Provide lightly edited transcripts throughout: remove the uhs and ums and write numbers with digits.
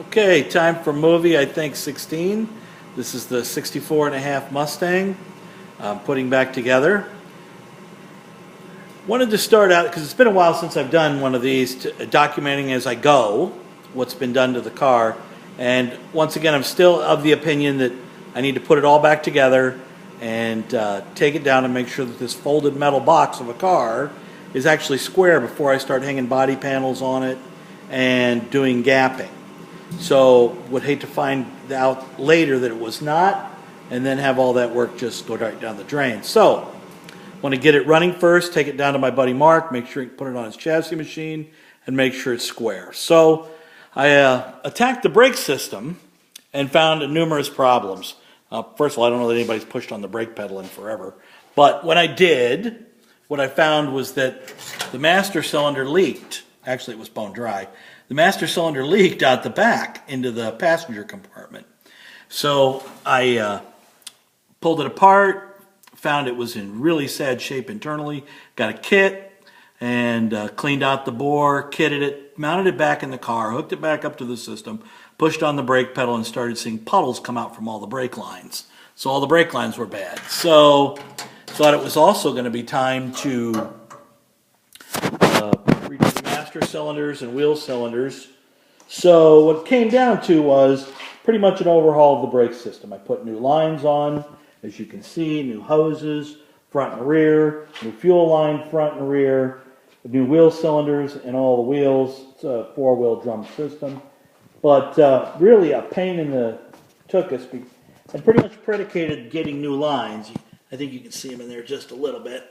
Okay, time for movie, I think 16. This is the 64.5 Mustang I'm putting back together. Wanted to start out, because it's been a while since I've done one of these, documenting as I go what's been done to the car. And once again, I'm still of the opinion that I need to put it all back together and take it down and make sure that this folded metal box of a car is actually square before I start hanging body panels on it and doing gapping. So would hate to find out later that it was not, and then have all that work just go right down the drain. So want to get it running first, take it down to my buddy Mark, make sure he can put it on his chassis machine, and make sure it's square. So I attacked the brake system and found numerous problems. First of all, I don't know that anybody's pushed on the brake pedal in forever, but when I did, what I found was that the master cylinder leaked. Actually, it was bone dry. The master cylinder leaked out the back into the passenger compartment. So I pulled it apart, found it was in really sad shape internally, got a kit, and cleaned out the bore, kitted it, mounted it back in the car, hooked it back up to the system, pushed on the brake pedal, and started seeing puddles come out from all the brake lines. So all the brake lines were bad. So thought it was also going to be time to redo the master cylinders and wheel cylinders. So what it came down to was pretty much an overhaul of the brake system. I put new lines on, as you can see, new hoses, front and rear, new fuel line front and rear, new wheel cylinders and all the wheels. It's a four-wheel drum system. But really a pain in the tuchus, and pretty much predicated getting new lines. I think you can see them in there just a little bit.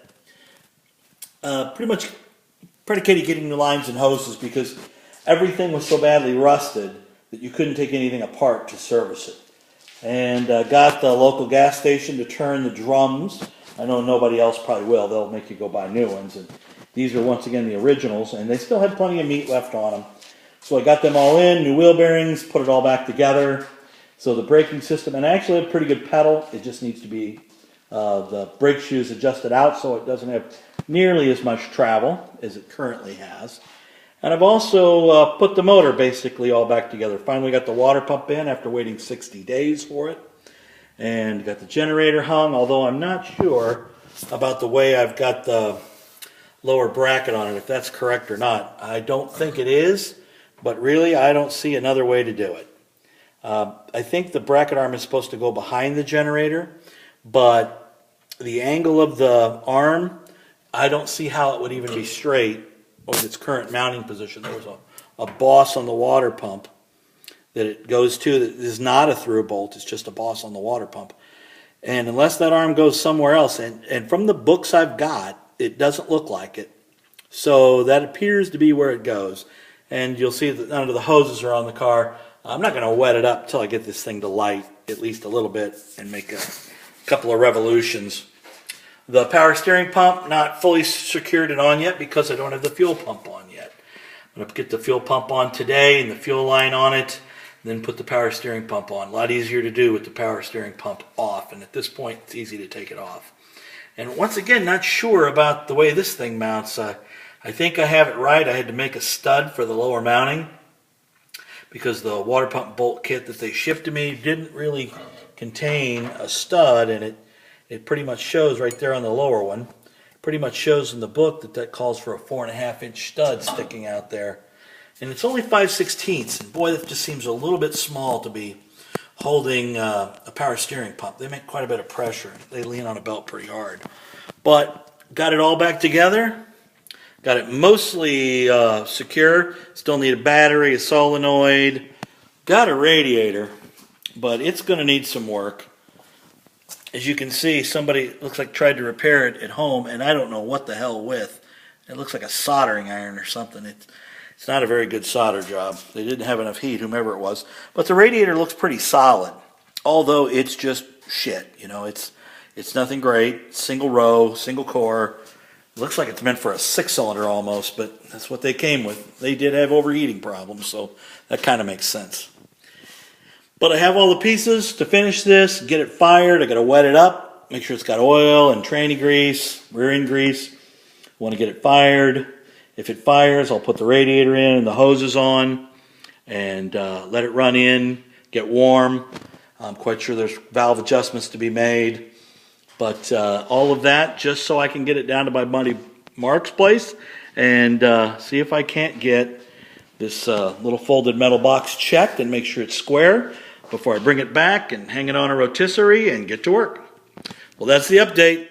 Pretty much predicated getting new lines and hoses because everything was so badly rusted that you couldn't take anything apart to service it. And got the local gas station to turn the drums. I know nobody else probably will. They'll make you go buy new ones. And these are once again the originals, and they still had plenty of meat left on them. So I got them all in, new wheel bearings, put it all back together. So the braking system, and I actually have a pretty good pedal. It just needs to be the brake shoes adjusted out so it doesn't have nearly as much travel as it currently has. And I've also put the motor basically all back together. Finally got the water pump in after waiting 60 days for it. And got the generator hung, although I'm not sure about the way I've got the lower bracket on it, if that's correct or not. I don't think it is, but really I don't see another way to do it. I think the bracket arm is supposed to go behind the generator, but the angle of the arm, I don't see how it would even be straight with its current mounting position. There was a boss on the water pump that it goes to that is not a through bolt, it's just a boss on the water pump. And unless that arm goes somewhere else, and from the books I've got, it doesn't look like it. So that appears to be where it goes. And you'll see that none of the hoses are on the car. I'm not going to wet it up until I get this thing to light at least a little bit and make a couple of revolutions. The power steering pump, not fully secured and on yet because I don't have the fuel pump on yet. I'm going to get the fuel pump on today and the fuel line on it, then put the power steering pump on. A lot easier to do with the power steering pump off, and at this point it's easy to take it off. And once again, not sure about the way this thing mounts. I think I have it right. I had to make a stud for the lower mounting because the water pump bolt kit that they shipped to me didn't really contain a stud, and it pretty much shows right there on the lower one. It pretty much shows in the book that calls for a 4.5-inch stud sticking out there. And it's only 5/16, and boy, that just seems a little bit small to be holding a power steering pump. They make quite a bit of pressure. They lean on a belt pretty hard. But got it all back together. Got it mostly secure. Still need a battery, a solenoid. Got a radiator, but it's going to need some work. As you can see, somebody looks like tried to repair it at home, and I don't know what the hell with. It looks like a soldering iron or something. It's not a very good solder job. They didn't have enough heat, whomever it was. But the radiator looks pretty solid, although it's just shit. You know, it's nothing great. Single row, single core. It looks like it's meant for a 6-cylinder almost, but that's what they came with. They did have overheating problems, so that kind of makes sense. But I have all the pieces to finish this, get it fired. I got to wet it up, make sure it's got oil and tranny grease, rear end grease. Want to get it fired. If it fires, I'll put the radiator in and the hoses on, and let it run in, get warm. I'm quite sure there's valve adjustments to be made. But all of that just so I can get it down to my buddy Mark's place and see if I can't get this little folded metal box checked and make sure it's square before I bring it back and hang it on a rotisserie and get to work. Well, that's the update.